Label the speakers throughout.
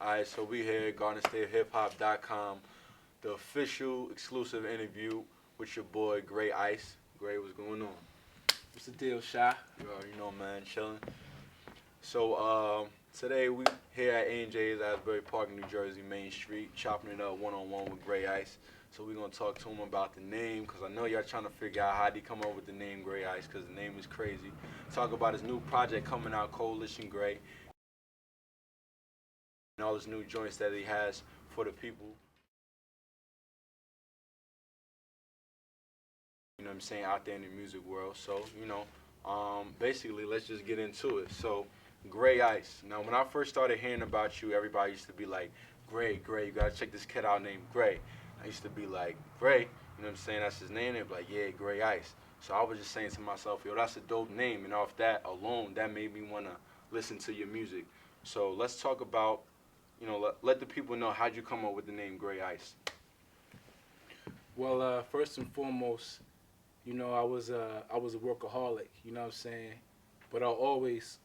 Speaker 1: Alright, so we here, GardenStateHipHop.com, the official exclusive interview with your boy GRAYY-I.C.E. Gray, what's going on?
Speaker 2: What's the deal, Shy?
Speaker 1: You already know, man, chilling. So today we here at A&J's Asbury Park, New Jersey, Main Street, chopping it up one-on-one with GRAYY-I.C.E. So we're going to talk to him about the name, because I know y'all trying to figure out how he come up with the name GRAYY-I.C.E., because the name is crazy. Talk about his new project coming out, Coalition-GRAYY, and all his new joints that he has for the people. You know what I'm saying, out there in the music world. So, basically, let's just get into it. So, GRAYY-I.C.E. Now, when I first started hearing about you, everybody used to be like, Gray, you gotta check this kid out named Gray. I used to be like, Gray, you know what I'm saying, that's his name. They'd be like, yeah, GRAYY-I.C.E. So I was just saying to myself, yo, that's a dope name. And off that alone, that made me wanna listen to your music. So let's talk about, let the people know how'd you come up with the name GRAYY-I.C.E.
Speaker 2: Well, first and foremost, I was a workaholic. You know what I'm saying? But I always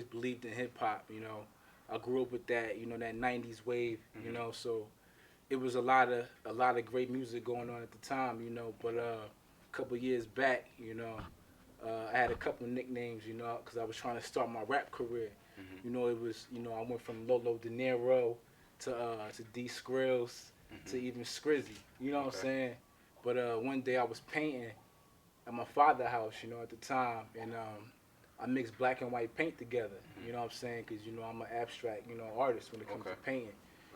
Speaker 2: believed in hip hop. I grew up with that. That '90s wave. So it was a lot of great music going on at the time. But a couple years back, I had a couple of nicknames. Because I was trying to start my rap career. It was I went from Lolo De Niro to D Skrills to even Skrizzy. You know what I'm saying? But one day I was painting at my father's house, at the time, and I mixed black and white paint together. You know what I'm saying? Because I'm an abstract, artist when it comes to painting.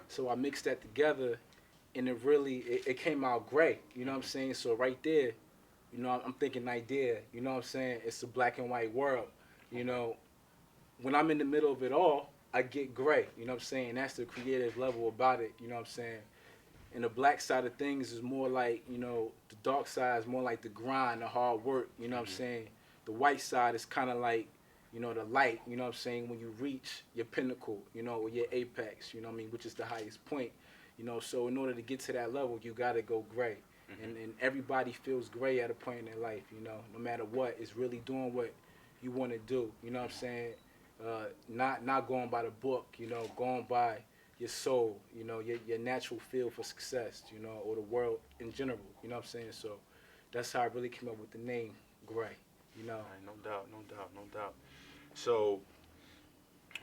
Speaker 2: So I mixed that together, and it came out gray. You know what I'm saying? So right there, I'm thinking idea. You know what I'm saying? It's a black and white world. When I'm in the middle of it all, I get gray. You know what I'm saying? That's the creative level about it. You know what I'm saying? And the black side of things is more like, the dark side is more like the grind, the hard work, you know what I'm saying? The white side is kind of like, the light, you know what I'm saying, when you reach your pinnacle, or your apex, you know what I mean, which is the highest point. So in order to get to that level, you got to go gray. And everybody feels gray at a point in their life, no matter what. It's really doing what you want to do, you know what I'm saying? Not going by the book, going by your soul, your natural feel for success, or the world in general, you know what I'm saying? So that's how I really came up with the name Gray,
Speaker 1: Right, no doubt. So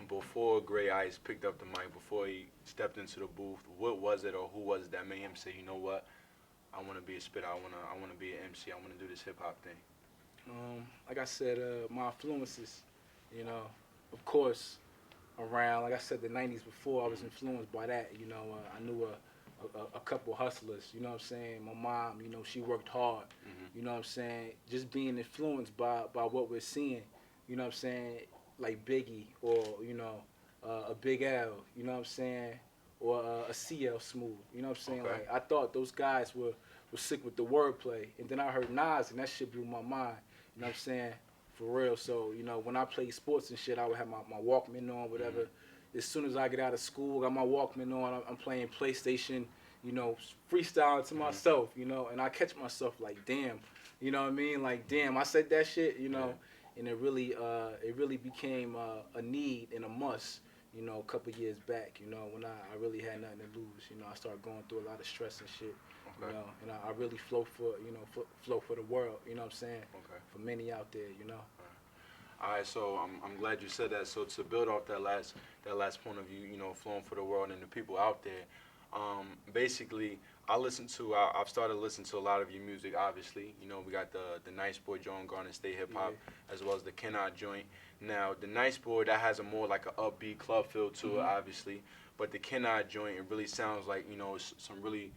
Speaker 1: before GRAYY-I.C.E. picked up the mic, before he stepped into the booth, what was it or who was it that made him say, you know what, I want to be a spitter, I want to be an MC, I want to do this hip hop thing?
Speaker 2: Like I said, my influences, of course, around, like I said, the '90s before, I was influenced by that. I knew a couple hustlers. You know what I'm saying? My mom, she worked hard. You know what I'm saying? Just being influenced by what we're seeing. You know what I'm saying? Like Biggie or a Big L. You know what I'm saying? Or a CL Smooth. You know what I'm saying?
Speaker 1: Okay.
Speaker 2: Like I thought those guys were sick with the wordplay, and then I heard Nas, and that shit blew my mind. You know what I'm saying? For real. So, when I play sports and shit, I would have my Walkman on, whatever. As soon as I get out of school, got my Walkman on, I'm playing PlayStation, freestyling to myself, and I catch myself like, damn, you know what I mean? Like, damn, I said that shit, and it really became a need and a must, a couple years back, when I really had nothing to lose. I started going through a lot of stress and shit.
Speaker 1: Okay.
Speaker 2: And I really flow for, flow for the world, you know what I'm saying?
Speaker 1: Okay.
Speaker 2: For many out there,
Speaker 1: All right, so I'm glad you said that. So to build off that last point of view, flowing for the world and the people out there, basically I've started listening to a lot of your music. Obviously, we got the Nice Boy joint, Garden State Hip Hop, as well as the Kenai joint. Now the Nice Boy, that has a more like an upbeat club feel to it, obviously, but the Kenai joint, it really sounds like some really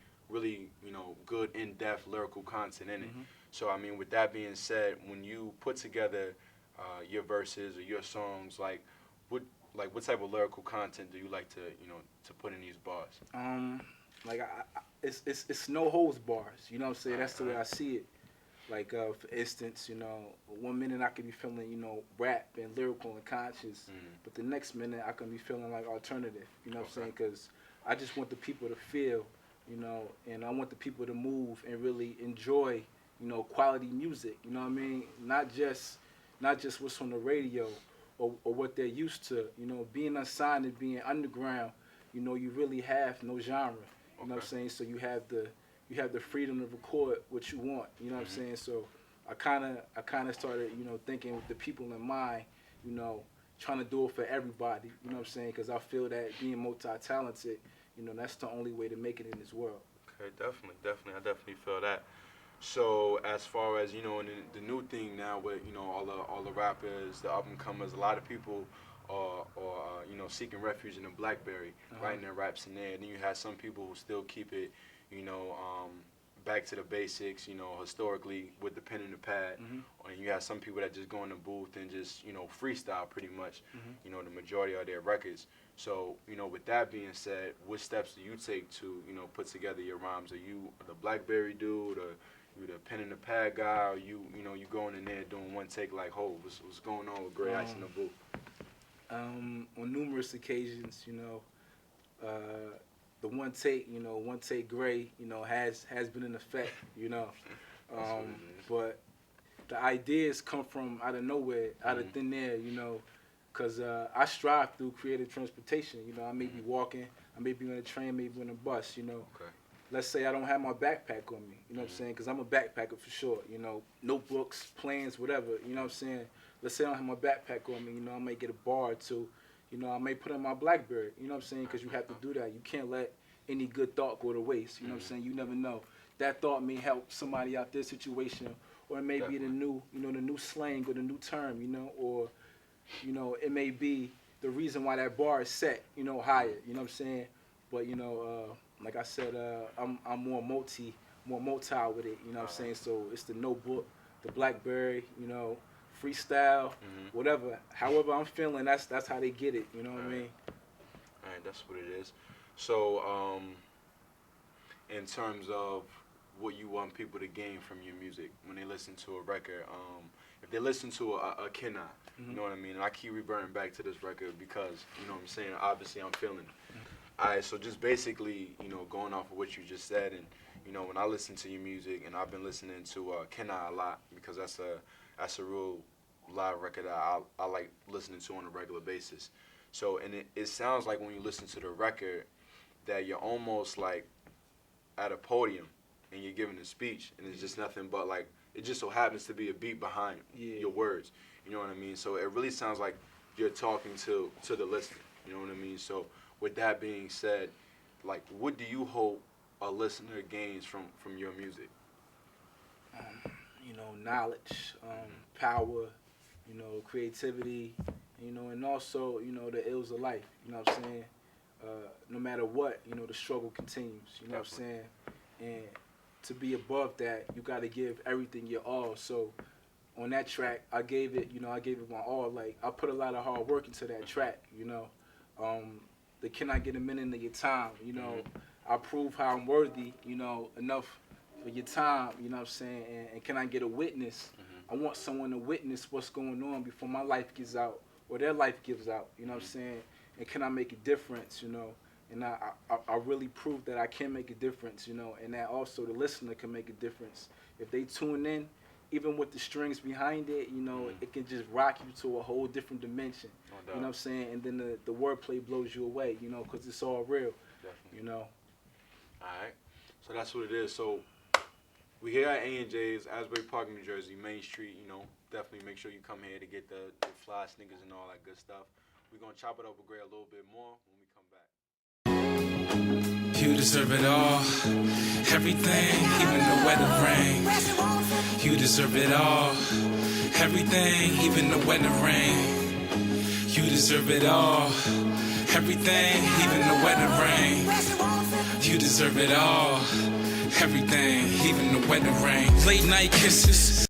Speaker 1: good in-depth lyrical content in it. So I mean, with that being said, when you put together your verses or your songs, what type of lyrical content do you like to put in these bars?
Speaker 2: It's no holds bars. You know what I'm saying? That's the way I see it. Like for instance, 1 minute I could be feeling rap and lyrical and conscious, but the next minute I can be feeling like alternative. You know what I'm saying? Because I just want the people to feel, and I want the people to move and really enjoy, quality music. You know what I mean? Not just what's on the radio or what they're used to. Being unsigned and being underground, you know, you really have no genre. You know what I'm saying? So you have the freedom to record what you want. You know what I'm saying? So I kind of started, you know, thinking with the people in mind, you know, trying to do it for everybody. You know what I'm saying? Because I feel that being multi-talented, you know, that's the only way to make it in this world.
Speaker 1: Okay, definitely. I definitely feel that. So as far as, you know, and the new thing now with, you know, all the rappers, the up and comers, a lot of people are you know, seeking refuge in the BlackBerry, writing their raps in there. And then you have some people who still keep it, you know, back to the basics, you know, historically with the pen and the pad. And you have some people that just go in the booth and just, you know, freestyle pretty much, you know, the majority of their records. So, you know, with that being said, what steps do you take to, you know, put together your rhymes? Are you the BlackBerry dude, or you the pen and the pad guy, or you know, you going in there doing one take like, "Ho, what's going on with GRAYY-I.C.E in the booth?"
Speaker 2: On numerous occasions, you know, the one take GRAYY, you know, has been in effect, you know. But the ideas come from out of nowhere, out of thin air, you know, because I strive through creative transportation. You know, I may be walking, I may be on a train, maybe on a bus, you know. Let's say I don't have my backpack on me, you know what I'm saying, because I'm a backpacker for sure, you know, notebooks, plans, whatever, you know what I'm saying. Let's say I don't have my backpack on me, you know, I may get a bar or two, you know, I may put in my BlackBerry, you know what I'm saying, because you have to do that. You can't let any good thought go to waste, you know what I'm saying. You never know. That thought may help somebody out their situation, or it may be the new, you know, the new slang or the new term, you know, or, you know, it may be the reason why that bar is set, you know, higher, you know what I'm saying. But, you know, like I said, I'm more multi with it, you know what I'm saying. So it's the notebook, the BlackBerry, you know, freestyle, whatever. However I'm feeling, that's how they get it, you know what I mean.
Speaker 1: All right, that's what it is. So, in terms of what you want people to gain from your music when they listen to a record, if they listen to a Kenai, you know what I mean? And I keep reverting back to this record because, you know what I'm saying, obviously I'm feeling it. All right, so just basically, you know, going off of what you just said, and, you know, when I listen to your music, and I've been listening to Kenai a lot, because that's a real live record that I like listening to on a regular basis. So, and it sounds like when you listen to the record that you're almost like at a podium and you're giving a speech, and it's just nothing but like, it just so happens to be a beat behind your words, you know what I mean? So it really sounds like you're talking to the listener, you know what I mean? So with that being said, like, what do you hope a listener gains from your music?
Speaker 2: You know, knowledge, power, you know, creativity, you know, and also, you know, the ills of life, you know what I'm saying? No matter what, you know, the struggle continues, you know what I'm saying? And to be above that, you got to give everything your all. So on that track, I gave it my all. Like, I put a lot of hard work into that track, you know. The Can I Get a Minute of Your Time, you know. I prove how I'm worthy, you know, enough for your time, you know what I'm saying? And can I get a witness? I want someone to witness what's going on before my life gives out or their life gives out, you know what I'm saying? And can I make a difference, you know? And I really proved that I can make a difference, you know, and that also the listener can make a difference. If they tune in, even with the strings behind it, you know, it can just rock you to a whole different dimension, you know what I'm saying? And then the wordplay blows you away, you know, because it's all real, you know.
Speaker 1: All right, so that's what it is. So we here at A&J's, Asbury Park, New Jersey, Main Street, you know, definitely make sure you come here to get the fly sneakers and all that good stuff. We're going to chop it up with Gray a little bit more when we come back.
Speaker 3: You deserve it all, everything, even the weather rain. You deserve it all, everything, even the weather rain. You deserve it all, everything, even the weather rain. You deserve it all, everything, even the weather rain. Late night kisses.